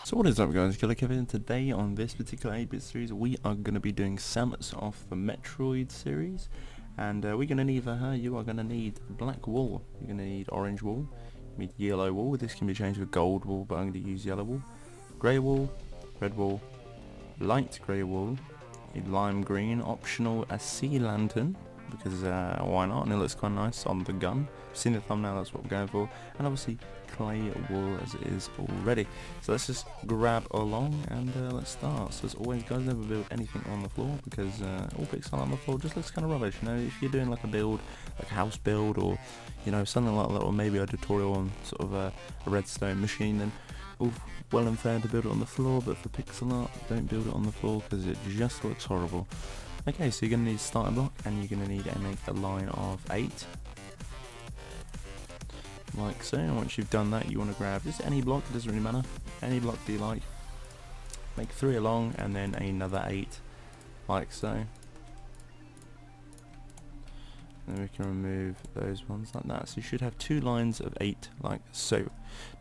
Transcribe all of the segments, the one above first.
So what is up guys, Killerkev, and today on this particular 8-bit series we are going to be doing Samus From Metroid series, and we're going to need for her, you are going to need black wool, you're going to need orange wool, you need yellow wool, this can be changed with gold wool but I'm going to use yellow wool, grey wool, red wool, light grey wool, a lime green, optional a sea lantern, because why not, and it looks quite nice on the gun. Seen the thumbnail, that's what we're going for, and obviously clay wool as it is already. So let's just grab along and let's start. So as always guys, never build anything on the floor, because all pixel on the floor just looks kind of rubbish. You know, if you're doing like a build, like a house build, or you know, something like that, or maybe a tutorial on sort of a redstone machine, then all well and fair to build it on the floor, but for pixel art, don't build it on the floor because it just looks horrible. Okay, so you're going to need a starting block, and you're going to need to make a line of 8. Like so, and once you've done that, you want to grab just any block, it doesn't really matter, any block that you like. Make 3 along, and then another 8, like so. And then we can remove those ones like that. So you should have 2 lines of 8, like so.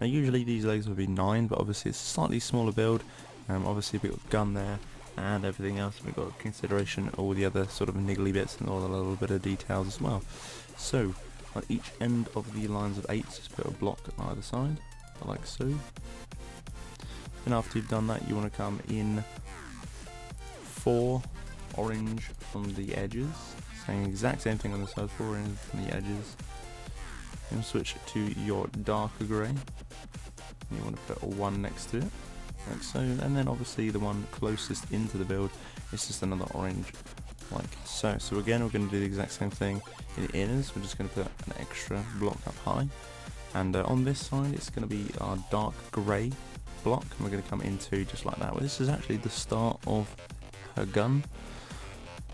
Now usually these legs would be 9, but obviously it's a slightly smaller build. Obviously we've got a gun there, and everything else, we've got consideration all the other sort of niggly bits and all the little bit of details as well. So on each end of the lines of 8, just put a block on either side, like so. And after you've done that, you want to come in 4 orange from the edges, saying the exact same thing on the side, 4 orange from the edges. And switch to your darker grey. You want to put a 1 next to it, like so, and then obviously the one closest into the build is just another orange, like so. So again, we're going to do the exact same thing in the inners. We're just going to put an extra block up high, and on this side it's going to be our dark grey block, and we're going to come into just like that. Well, this is actually the start of her gun,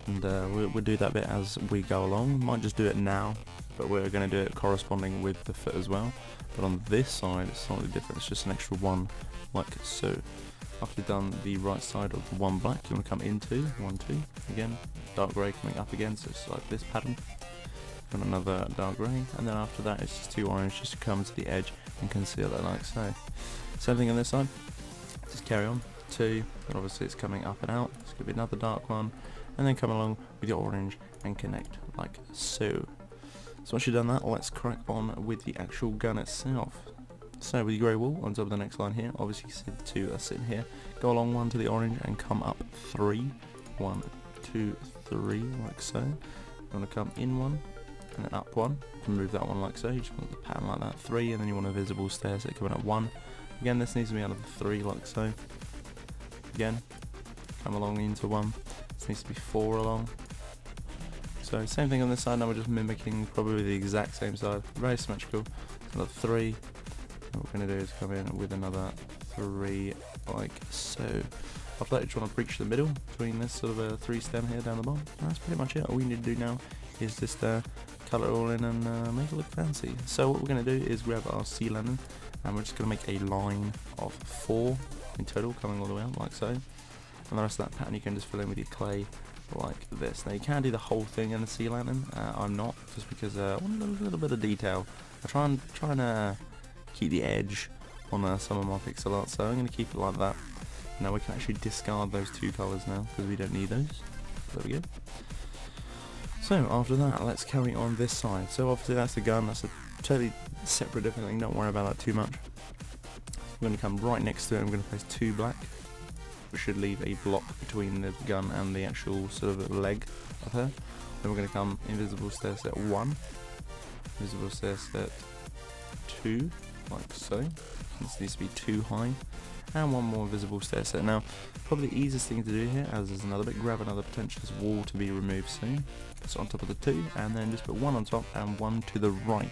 and we'll do that bit as we go along. Might just do it now, but we're going to do it corresponding with the foot as well. But on this side it's slightly different, it's just an extra 1, like so. After you've done the right side of the 1 black, you want to come into 1, 2, again, dark grey coming up again, so it's like this pattern. And another dark grey, and then after that it's just 2 orange just to come to the edge and conceal it like so. Same thing on this side, just carry on, 2, and obviously it's coming up and out, it's going to be another dark one, and then come along with your orange and connect like so. So once you've done that, let's crack on with the actual gun itself. So with your grey wool on top of the next line here, obviously sit to sit here, go along 1 to the orange and come up 3, 1, 2, 3, like so. You want to come in 1 and then up 1, you can move that one like so. You just want the pattern like that, 3, and then you want a visible stair set coming up 1. Again, this needs to be out of the 3 like so. Again, come along into 1. This needs to be 4 along. So same thing on this side, now we're just mimicking probably the exact same side, very symmetrical. Another 3, what we're going to do is come in with another 3 like so. After that you just want to breach the middle between this sort of a 3 stem here down the bottom, and that's pretty much it. All we need to do now is just colour it all in and make it look fancy. So what we're going to do is grab our sea lantern, and we're just going to make a line of 4 in total coming all the way out like so, and the rest of that pattern you can just fill in with your clay like this. Now you can do the whole thing in the sea lantern, I'm not, just because I want a little bit of detail. I try and keep the edge on some of my pixel art, so I'm going to keep it like that. Now we can actually discard those 2 colours now because we don't need those. There we go. So after that, let's carry on this side. So obviously that's the gun, that's a totally separate different thing, don't worry about that too much. I'm going to come right next to it, I'm going to place 2 black. We should leave a block between the gun and the actual sort of leg of her. Then we're going to come invisible stair set 1, invisible stair set 2, like so. This needs to be 2 high, and 1 more invisible stair set. Now, probably the easiest thing to do here, as there's another bit, grab another potential wall to be removed soon. So on top of the 2, and then just put 1 on top and 1 to the right.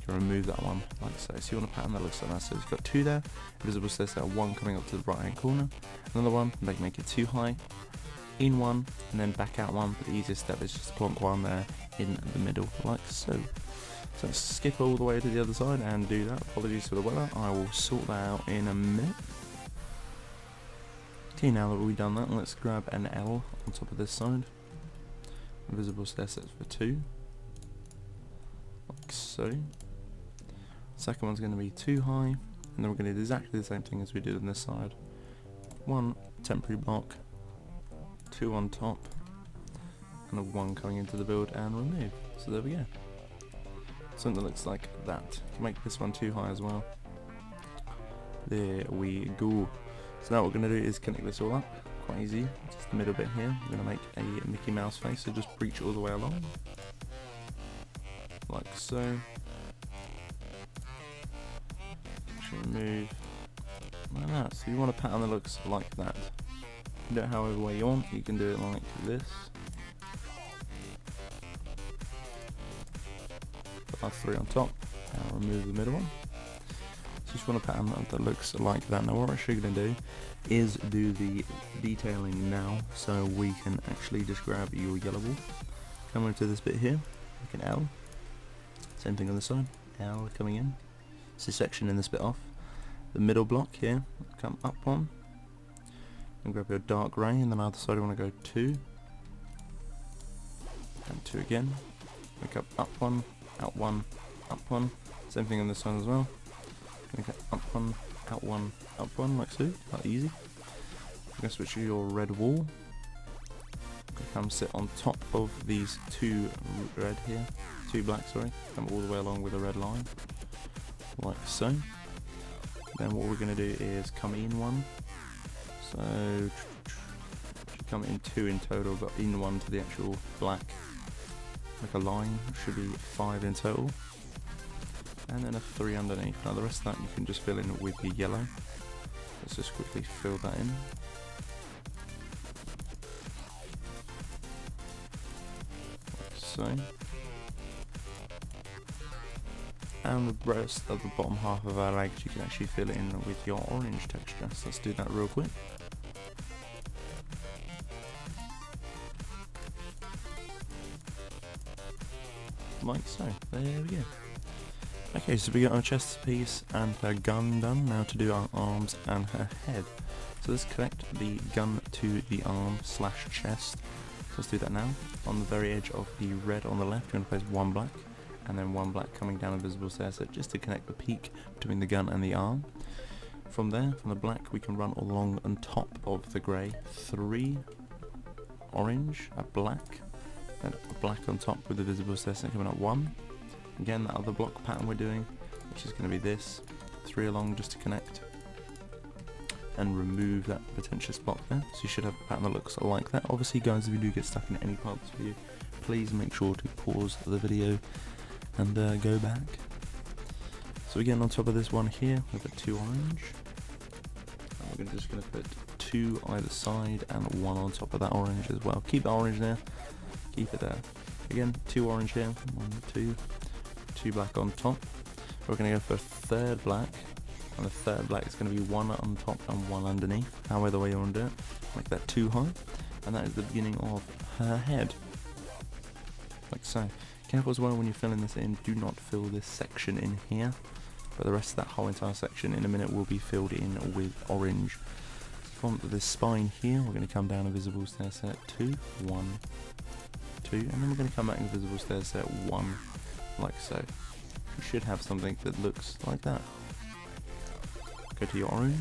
You can remove that one like so. So you want a pattern that looks like that. So you've got 2 there, invisible stair set 1 coming up to the right hand corner, another one, make it 2 high, in 1, and then back out 1. But the easiest step is just plonk 1 there in the middle like so. So let's skip all the way to the other side and do that. Apologies for the weather, I will sort that out in a minute. Okay, now that we've done that, let's grab an L on top of this side. Invisible stair sets for 2, like so. Second one's going to be 2 high, and then we're going to do exactly the same thing as we did on this side. One temporary block, two on top, and a one coming into the build and remove. So there we go. Something that looks like that. You can make this one too high as well. There we go. So now what we're going to do is connect this all up. Quite easy. Just the middle bit here. We're going to make a Mickey Mouse face, so just breach all the way along. Like so. Remove like that. So you want a pattern that looks like that. You do it however way you want. You can do it like this. Put our three on top and remove the middle one. So you just want a pattern that looks like that. Now what we're actually going to do is do the detailing now, so we can actually just grab your yellow wall. Come into this bit here, like an L. Same thing on the side. L coming in. So section this bit off. The middle block here, come up one, and grab your dark grey, and then on the other side you want to go 2, and 2 again. Make up one, out one, up one. Same thing on this side as well. Make up one, out one, like so. Quite easy. I'm going to switch to your red wall. Come sit on top of these two red here, two black, sorry. Come all the way along with a red line. Like so. Then what we're going to do is come in one. So should come in 2 in total, but in one to the actual black. Like a line, should be 5 in total. And then a 3 underneath. Now the rest of that you can just fill in with your yellow. Let's just quickly fill that in. Like so. And the rest of the bottom half of our legs you can actually fill in with your orange texture. So let's do that real quick. Like so, there we go. Okay, so we got our chest piece and her gun done. Now to do our arms and her head. So let's connect the gun to the arm / chest. So let's do that now. On the very edge of the red on the left, you're going to place 1 black. And then 1 black coming down invisible stairs, so just to connect the peak between the gun and the arm. From there, from the black, we can run along on top of the grey. 3 orange, a black, and a black on top with the visible stairs coming up 1. Again, that other block pattern we're doing, which is going to be this. 3 along just to connect. And remove that pretentious block there. So you should have a pattern that looks like that. Obviously guys, if you do get stuck in any part of this video, please make sure to pause the video and go back. So again, on top of this one here, we've got 2 orange. And we're just going to put 2 either side and 1 on top of that orange as well. Keep the orange there. Keep it there. Again, 2 orange here. 1, 2. 2 black on top. We're going to go for a 3rd black. And the 3rd black is going to be 1 on top and 1 underneath. However way you want to do it. Make that 2 high. And that is the beginning of her head. Like so. Careful as well when you're filling this in, do not fill this section in here, but the rest of that whole entire section in a minute will be filled in with orange. From this spine here, we're going to come down a visible stair set 2, 1, 2, and then we're going to come back in visible stair set 1, like so. You should have something that looks like that. Go to your orange,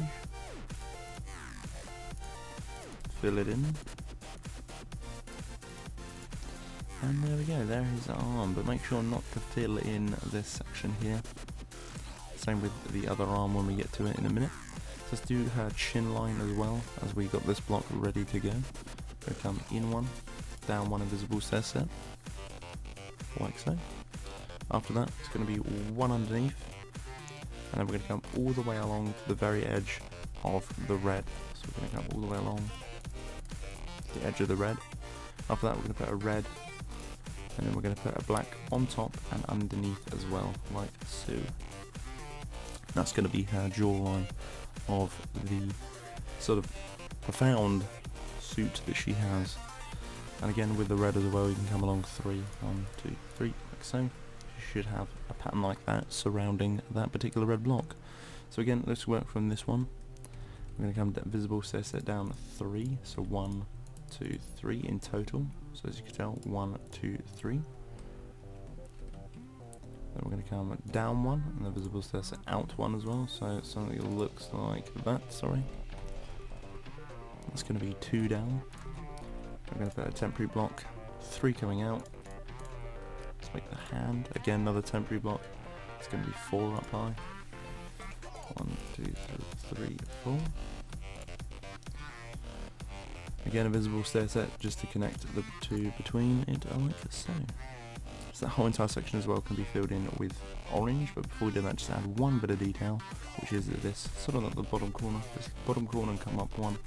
fill it in. And there we go, there is the arm, but make sure not to fill in this section here. Same with the other arm when we get to it in a minute. So let's do her chin line as well, as we got this block ready to go. We'll come in 1, down 1 invisible stair set, like so. After that, it's going to be 1 underneath, and then we're going to come all the way along to the very edge of the red. So we're going to come all the way along the edge of the red. After that, we're going to put a red, and then we're going to put a black on top and underneath as well, like so. That's going to be her jawline of the sort of profound suit that she has. And again, with the red as well, you can come along 3, 1, 2, 3, like so. You should have a pattern like that surrounding that particular red block. So again, let's work from this one. We're going to come visible stair set down 3, so 1, 2, 3 in total. So as you can tell, 1, 2, 3. Then we're going to come down one, and the visible stair set out one as well, so it's something that looks like that, sorry. It's going to be 2 down. We're going to put a temporary block, 3 coming out. Let's make the hand, again another temporary block. It's going to be 4 up high. 1, 2, 3, 4. Again a visible stair set just to connect the 2 between it, like so. So that whole entire section as well can be filled in with orange, but before we do that, just add one bit of detail, which is this sort of at the bottom corner. This bottom corner and come up one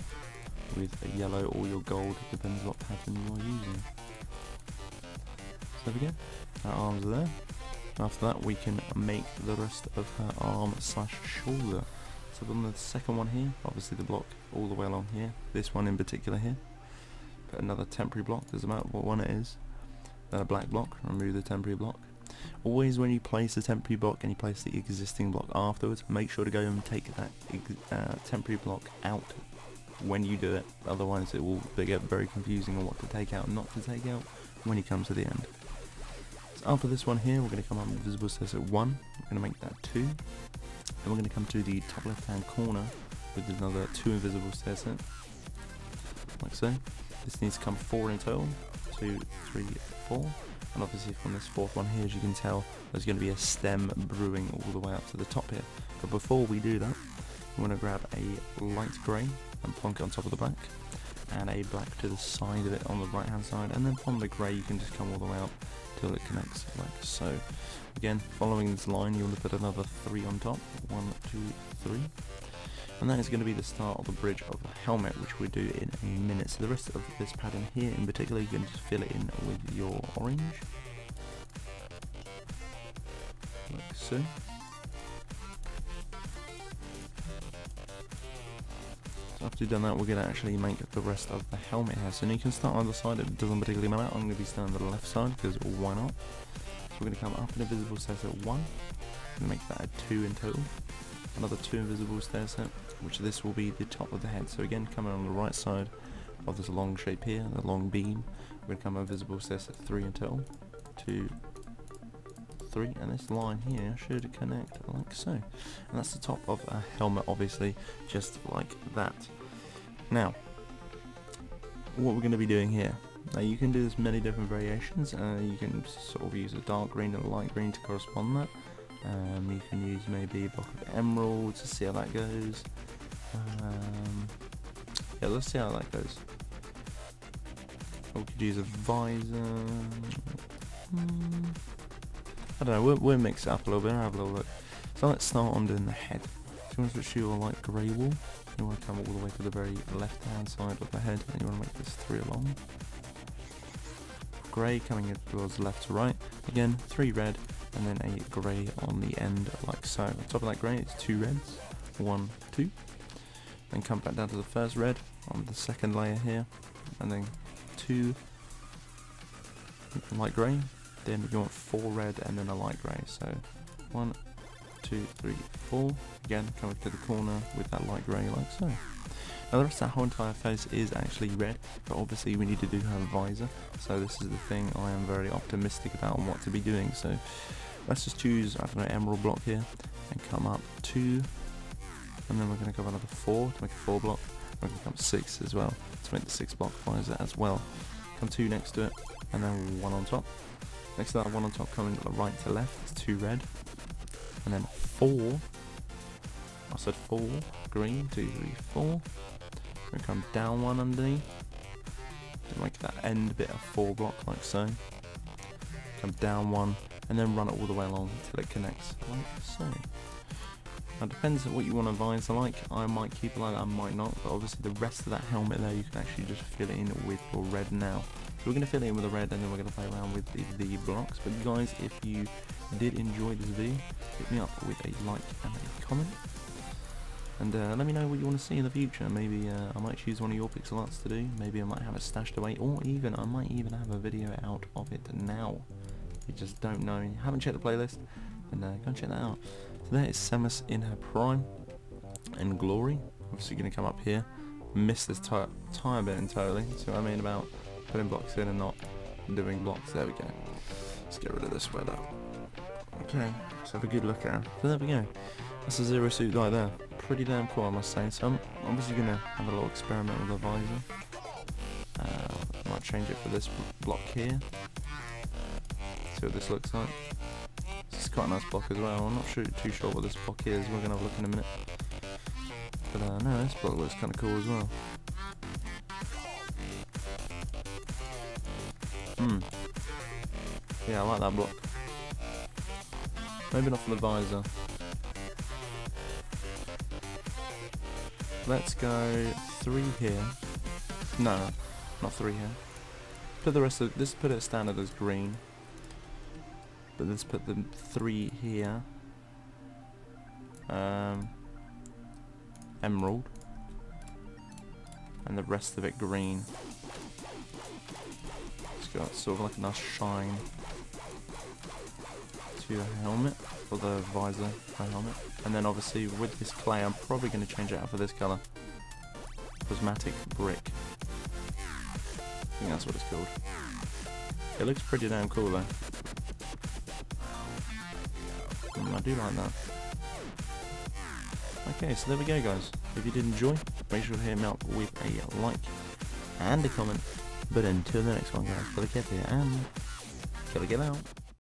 with a yellow or your gold, depends what pattern you are using. So there we go, our arms are there. After that we can make the rest of her arm slash shoulder. So on the second one here, obviously the block all the way along here, this one in particular here, put another temporary block, doesn't matter what one it is, then a black block, remove the temporary block. Always when you place the temporary block and you place the existing block afterwards, make sure to go and take that temporary block out when you do it, otherwise it will get very confusing on what to take out and not to take out when you come to the end. So after this one here, we're going to come up with visible stair set 1, we're going to make that 2, then we're going to come to the top left hand corner with another 2 invisible stair set, like so. This needs to come 4 in total, 2, 3, 4, and obviously from this 4th one here, as you can tell, there's going to be a stem brewing all the way up to the top here. But before we do that, we want to grab a light grey and plonk it on top of the black, and a black to the side of it on the right hand side, and then from the grey you can just come all the way up till it connects like so. Again, following this line, you want to put another 3 on top, 1, 2, 3. And that is going to be the start of the bridge of the helmet, which we'll do in a minute. So the rest of this pattern here in particular, you can just fill it in with your orange, like so. So after you've done that, we're going to actually make the rest of the helmet here. So you can start on either side, it doesn't particularly matter. I'm going to be starting on the left side, because why not? So we're going to come up in a visible stair set 1, and make that a 2 in total. Another 2 invisible stair set, which this will be the top of the head. So again, coming on the right side of this long shape here, the long beam, we're going to come a visible stair set 3 in total, 2, 3, and this line here should connect like so. And that's the top of a helmet, obviously, just like that. Now, what we're going to be doing here. Now you can do this many different variations. You can sort of use a dark green and a light green to correspond that. You can use maybe a block of emerald to see how that goes. Yeah, let's see how that goes. Or we could use a visor. I don't know, we'll mix it up a little bit and have a little look. So let's start on doing the head. So you want to switch to your light grey wool. You want to come all the way to the very left hand side of the head, and you want to make this 3 along. Grey coming in towards left to right. Again, 3 red, and then a grey on the end like so. On top of that grey, it's 2 reds. 1, 2. Then come back down to the first red on the second layer here, and then 2 light grey. Then you want 4 red and then a light grey. So 1, 2, 3, 4. Again, coming to the corner with that light grey like so. Now the rest of that whole entire face is actually red, but obviously we need to do have a visor, so this is the thing I am very optimistic about on what to be doing. So let's just choose, I don't know, emerald block here, and come up 2, and then we're going to go another 4 to make a 4 block, we're going to come 6 as well to make the 6 block visor as well. Come 2 next to it, and then 1 on top. Next to that 1 on top, coming right to left, it's 2 red, and then 4, I said 4, green, 2, 3, 4. We're going to come down 1 underneath to make that end bit of 4 block like so. Come down 1 and then run it all the way along until it connects like so. Now it depends on what you want to visor like. I might keep it like that, I might not, but obviously the rest of that helmet there you can actually just fill it in with your red now. So we're going to fill it in with the red, and then we're going to play around with the blocks. But you guys, if you did enjoy this video, hit me up with a like and a comment. And let me know what you want to see in the future. Maybe I might choose one of your pixel arts to do. Maybe I might have it stashed away, or even I might even have a video out of it now. You just don't know. You haven't checked the playlist, then go and check that out. So there is Samus in her prime and glory. Obviously going to come up here. Missed this tire bit entirely. See what I mean about putting blocks in and not doing blocks? There we go. Let's get rid of this weather. Okay, let's have a good look at her. So there we go. That's a zero suit right there. Pretty damn cool, I must say. So I'm obviously going to have a little experiment with the visor. Might change it for this block here. See what this looks like. This is quite a nice block as well. I'm not too sure what this block is. We're going to have a look in a minute. But no, this block looks kind of cool as well. Yeah, I like that block. Maybe not for the visor. Let's go 3 here. No, not 3 here. Put the rest of this. Put it standard as green. But let's put the 3 here. Emerald. And the rest of it green. It's got sort of like a nice shine to the helmet, or the visor, the helmet. And then obviously with this clay, I'm probably going to change it out for this colour. Prismatic brick. I think that's what it's called. It looks pretty damn cool though. I do like that. Okay, so there we go guys. If you did enjoy, make sure to hit me up with a like and a comment. But until the next one guys, Killerkev here and Killerkev out.